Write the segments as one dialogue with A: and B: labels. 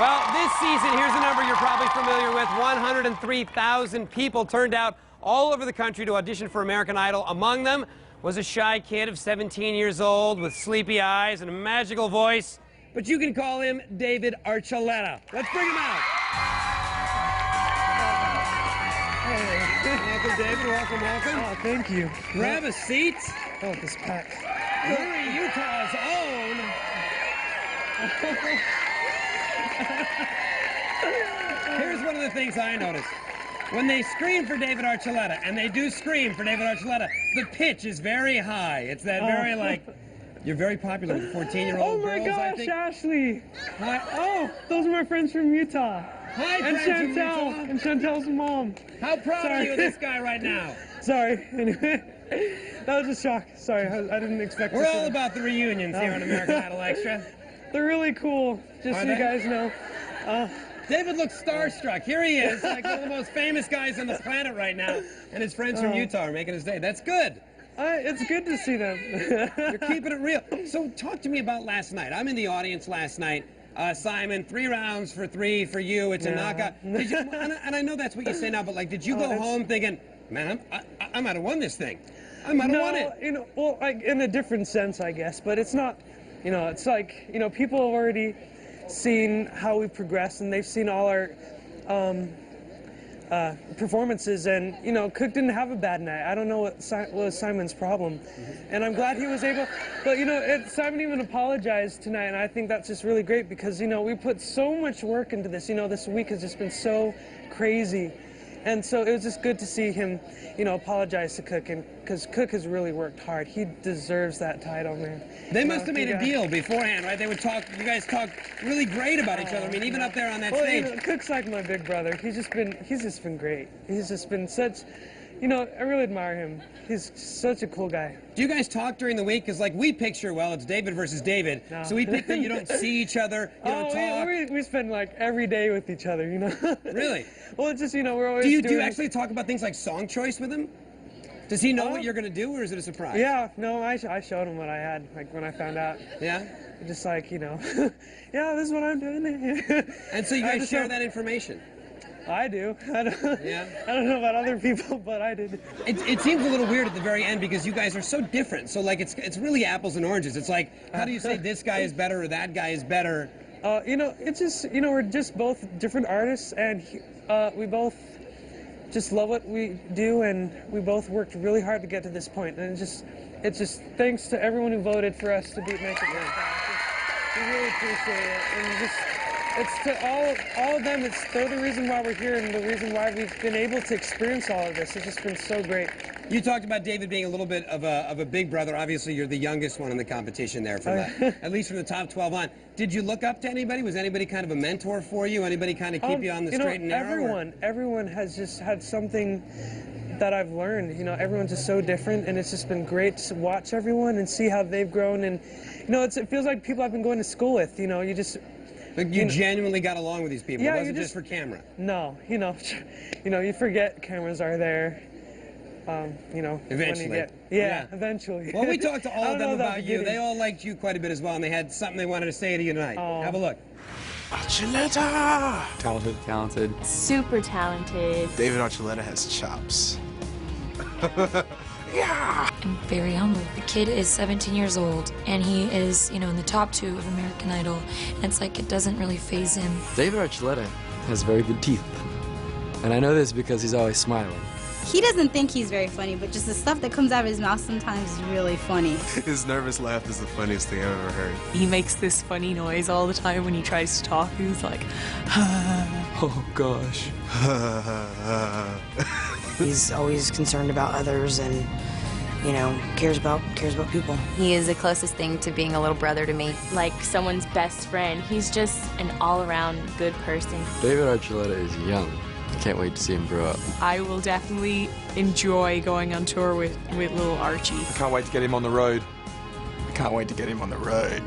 A: Well, this season, here's a number you're probably familiar with. 103,000 people turned out all over the country to audition for American Idol. Among them was a shy kid of 17 years old with sleepy eyes and a magical voice. But you can call him David Archuleta. Let's bring him out. Welcome, David. Welcome, welcome.
B: Oh, thank you.
A: Grab a seat.
B: Oh, this pack.
A: We're Utah's own. Here's one of the things I noticed. When they scream for David Archuleta, and they do scream for David Archuleta, the pitch is very high. It's that very, like, you're very popular with 14-year-old girls, I think.
B: Ashley.
A: Hi.
B: Oh, those are my friends from Utah.
A: Hi,
B: And
A: friends from
B: Chantel.
A: Utah.
B: And Chantel's mom.
A: How proud are
B: Sorry.
A: you of this guy right now?
B: Sorry. Anyway, that was a shock. Sorry, I didn't expect
A: We're
B: to
A: all
B: say.
A: about the reunions here on American Idol Extra.
B: They're really cool, just
A: Are
B: so you
A: they?
B: guys know.
A: David looks starstruck. Here he is, like one of the most famous guys on the planet right now, and his friends from Utah are making his day. That's good.
B: It's good to see them.
A: You're keeping it real. So talk to me about last night. I'm in the audience last night. Simon, 3 rounds for 3 for you. It's a knockout. Did you, and I know that's what you say now, but like, did you go home thinking, man, I might have won this thing. I might have won it.
B: You know, well, like in a different sense, I guess, but it's not, you know, it's like, you know, people have already seen how we progressed, and they've seen all our performances, and, you know, Cook didn't have a bad night. I don't know what was Simon's problem, and I'm glad he was able, but, you know, Simon even apologized tonight, and I think that's just really great because, you know, we put so much work into this. You know, this week has just been so crazy. And so it was just good to see him, you know, apologize to Cook, and because Cook has really worked hard. He deserves that title, man.
A: They must have made a deal beforehand, right? They would talk. You guys talk really great about each other. I mean, even up there on that stage.
B: You know, Cook's like my big brother. He's just been great. He's just been such, you know, I really admire him. He's such a cool guy.
A: Do you guys talk during the week? Because, like, we picture, well, it's David versus David, so we think that you don't see each other, you don't talk.
B: We spend, like, every day with each other, you know?
A: Really?
B: Well, it's just, you know, we're always
A: Do you actually talk about things like song choice with him? Does he know what you're going to do, or is it a surprise?
B: Yeah, no, I showed him what I had, like, when I found out.
A: Yeah?
B: Just like, you know, yeah, this is what I'm doing.
A: And so you guys share that information?
B: I do. I don't know about other people, but I did.
A: It seems a little weird at the very end because you guys are so different. So, like, it's really apples and oranges. It's like, how do you say this guy is better or that guy is better?
B: You know, it's just, you know, we're just both different artists, and we both just love what we do, and we both worked really hard to get to this point. And it's just thanks to everyone who voted for us to make it work. We really appreciate it, and just. It's to all of them. They're the reason why we're here and the reason why we've been able to experience all of this. It's just been so great.
A: You talked about David being a little bit of a big brother. Obviously, you're the youngest one in the competition there, from at least from the top 12 on. Did you look up to anybody? Was anybody kind of a mentor for you? Anybody kind of keep you on the straight and narrow?
B: Everyone has just had something that I've learned. You know, everyone's just so different, and it's just been great to watch everyone and see how they've grown. And, you know, it feels like people I've been going to school with. You know, you just...
A: But you genuinely got along with these people.
B: Yeah,
A: it wasn't just for camera.
B: No, you know, you forget cameras are there. You know,
A: eventually.
B: Eventually.
A: Well, we talked to all of them about you. They all liked you quite a bit as well, and they had something they wanted to say to you tonight. Have a look.
C: Archuleta!
D: Talented.
E: Super talented.
C: David Archuleta has chops.
E: Yeah!
F: I'm very humble. The kid is 17 years old, and he is, you know, in the top 2 of American Idol, and it's like it doesn't really faze him.
D: David Archuleta has very good teeth, and I know this because he's always smiling.
G: He doesn't think he's very funny, but just the stuff that comes out of his mouth sometimes is really funny.
C: His nervous laugh is the funniest thing I've ever heard.
H: He makes this funny noise all the time when he tries to talk. He's like,
D: oh gosh.
I: He's always concerned about others and, you know, cares about people.
E: He is the closest thing to being a little brother to me. Like someone's best friend. He's just an all-around good person.
D: David Archuleta is young. I can't wait to see him grow up.
H: I will definitely enjoy going on tour with little Archie.
C: I can't wait to get him on the road. I can't wait to get him on the road.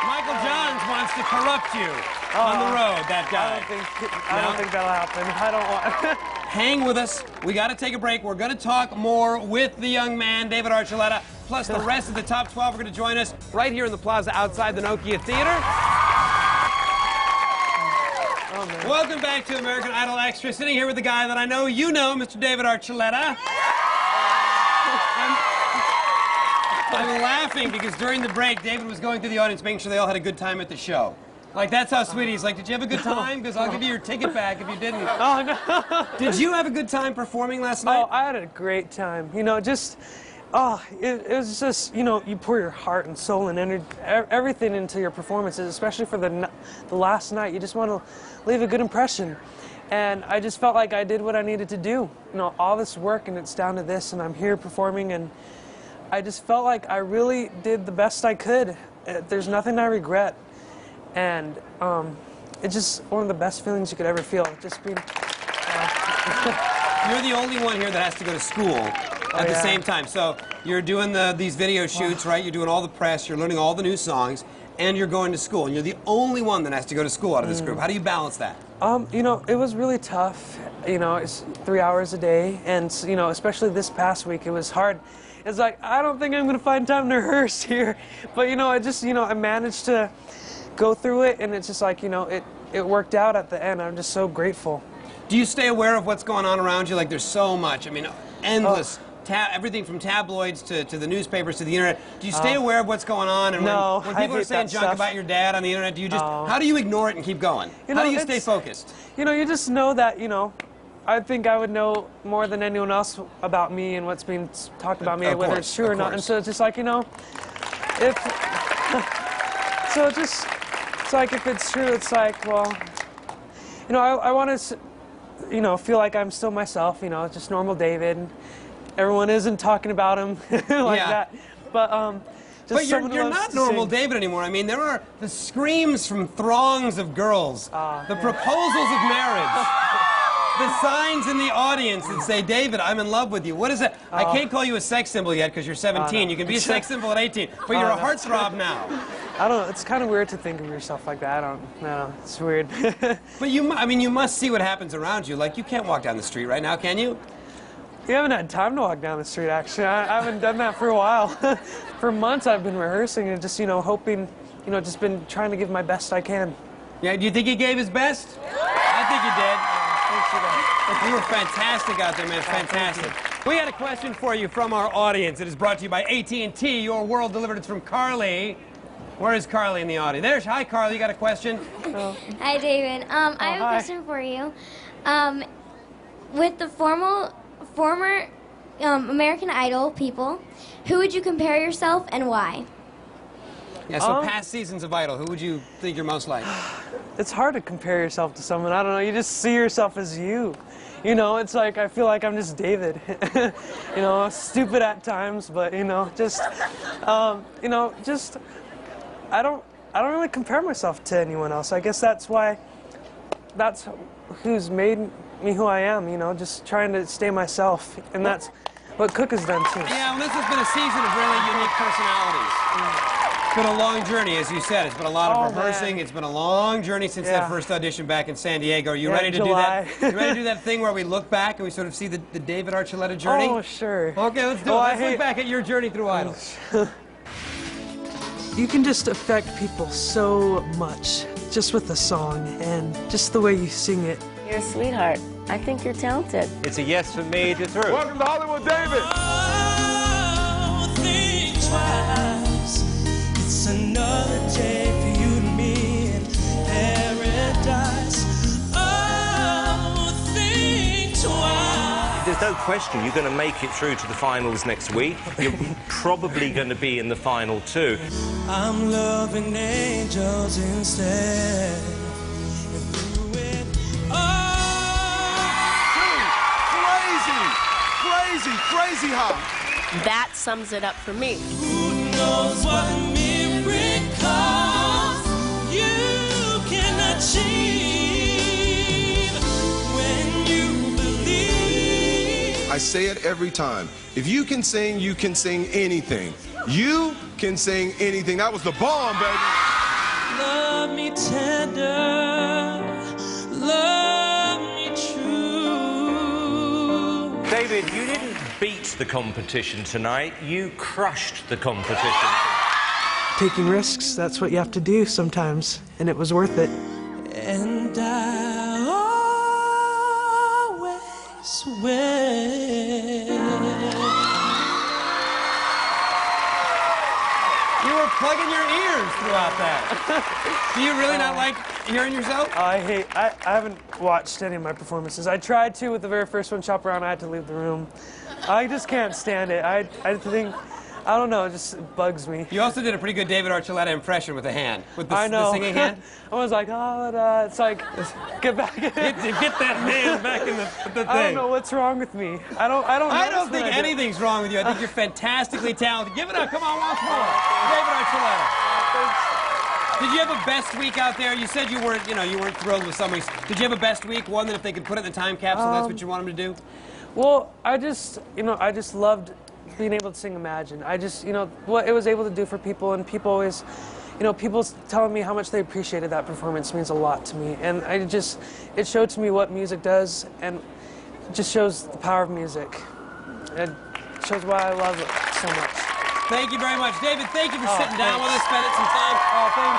A: Michael Johns wants to corrupt you on the road, that guy.
B: I don't think that'll happen. I don't want...
A: Hang with us. We got to take a break. We're going to talk more with the young man, David Archuleta, plus the rest of the top 12 are going to join us right here in the plaza outside the Nokia Theater.
B: Oh, man.
A: Welcome back to American Idol Extra. Sitting here with the guy that I know you know, Mr. David Archuleta. I'm laughing because during the break, David was going through the audience making sure they all had a good time at the show. Like, that's how sweet he's like, did you have a good time? Because I'll give you your ticket back if you didn't.
B: Oh, no.
A: Did you have a good time performing last night?
B: Oh, I had a great time. You know, just, it was just, you know, you pour your heart and soul and energy, everything into your performances, especially for the last night. You just want to leave a good impression. And I just felt like I did what I needed to do. You know, all this work and it's down to this, and I'm here performing, and I just felt like I really did the best I could. There's nothing I regret. And it's just one of the best feelings you could ever feel. Just being...
A: You're the only one here that has to go to school at the same time. So you're doing these video shoots, right? You're doing all the press, you're learning all the new songs, and you're going to school. And you're the only one that has to go to school out of this group. How do you balance that?
B: You know, it was really tough. You know, it's 3 hours a day. And, you know, especially this past week, it was hard. It's like, I don't think I'm going to find time to rehearse here. But, you know, I managed to go through it, and it's just like, you know, it worked out at the end. I'm just so grateful.
A: Do you stay aware of what's going on around you? Like, there's so much. I mean, endless. Everything from tabloids to the newspapers to the internet. Do you stay aware of what's going on? And
B: no,
A: when people are saying junk about your dad on the internet, do you just, how do you ignore it and keep going?
B: You know,
A: how do you stay focused?
B: You know, you just know that, you know, I think I would know more than anyone else about me and what's being talked about me, whether it's true or not. And so it's just like, you know, so it's like if it's true, it's like, well, you know, I want to, you know, feel like I'm still myself, you know, just normal David. Everyone isn't talking about him like that. But
A: you're not normal David anymore. I mean, there are the screams from throngs of girls, the proposals of marriage, the signs in the audience that say, David, I'm in love with you. What is it? I can't call you a sex symbol yet because you're 17. You can be a sex symbol at 18, but you're a heartthrob now.
B: I don't know. It's kind of weird to think of yourself like that. I don't know. It's weird.
A: But I mean, you must see what happens around you. Like, you can't walk down the street right now, can you?
B: You haven't had time to walk down the street, actually. I haven't done that for a while. For months, I've been rehearsing and just, you know, hoping, you know, just been trying to give my best I can.
A: Yeah, do you think he gave his best? I think he did. You were fantastic out there, man. Fantastic. We had a question for you from our audience. It is brought to you by AT&T. Your world delivered. It's from Carly. Where is Carly in the audience? There's, hi, Carly. You got a question?
J: Oh. Hi, David. I have a question for you. With the former American Idol people, who would you compare yourself and why?
A: Yeah, so past seasons of Idol, who would you think you're most like?
B: It's hard to compare yourself to someone. I don't know. You just see yourself as you. You know, it's like I feel like I'm just David. You know, stupid at times, but you know, just I don't really compare myself to anyone else. I guess that's who's made me who I am, you know, just trying to stay myself, and that's what Cook has done too.
A: Yeah, well, this has been a season of really unique personalities. It's been a long journey, as you said. It's been a lot of rehearsing. Man. It's been a long journey since that first audition back in San Diego. Are you ready to do that? You ready to do that thing where we look back and we sort of see the David Archuleta journey?
B: Oh, sure.
A: Okay, let's do it. Let's look back at your journey through Idol.
B: You can just affect people so much just with a song and just the way you sing it.
K: You're a sweetheart. I think you're talented.
L: It's a yes for me to through.
M: Welcome to Hollywood, David.
N: Oh, think twice. It's another day for you and me in paradise. Oh, think twice.
L: There's no question you're going to make it through to the finals next week. You're probably going to be in the final too.
N: I'm loving angels instead.
M: Crazy hot.
K: That sums it up for me.
N: Who knows what miracles you can achieve when you believe.
M: I say it every time. If you can sing anything. You can sing anything. That was the bomb, baby.
N: Love me tender. Love me true.
L: David, you didn't beat the competition tonight. You crushed the competition.
B: Taking risks, that's what you have to do sometimes, and it was worth it.
N: And I
A: You were plugging your ears throughout that. Do you really not like hearing yourself?
B: I haven't watched any of my performances. I tried to with the very first one, Chop Around, I had to leave the room. I just can't stand it. I think, I don't know, it just bugs me.
A: You also did a pretty good David Archuleta impression with the hand, with the,
B: I know.
A: the singing hand.
B: I was like, oh, it's like, get back.
A: Get that hand back in the thing.
B: I don't know what's wrong with me. I don't
A: think anything's wrong with you. I think you're fantastically talented. Give it up. Come on, once more. David Archuleta. Did you have a best week out there? You said you weren't thrilled with some weeks. Did you have a best week? One that if they could put it in the time capsule, that's what you want them to do?
B: Well, I just loved being able to sing Imagine. What it was able to do for people, and people always, people telling me how much they appreciated that performance means a lot to me. And it showed to me what music does, and it just shows the power of music. It shows why I love it so much.
A: Thank you very much. David, thank you for sitting down with us, spending some time.
B: Oh, thanks.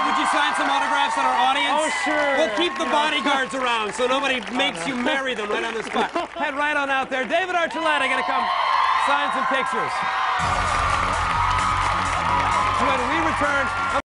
A: Would you sign some autographs on our audience?
B: Oh, sure.
A: We'll keep the bodyguards around so nobody makes you marry them right on the spot. Head right on out there. David Archuleta, gonna come sign some pictures. When we return...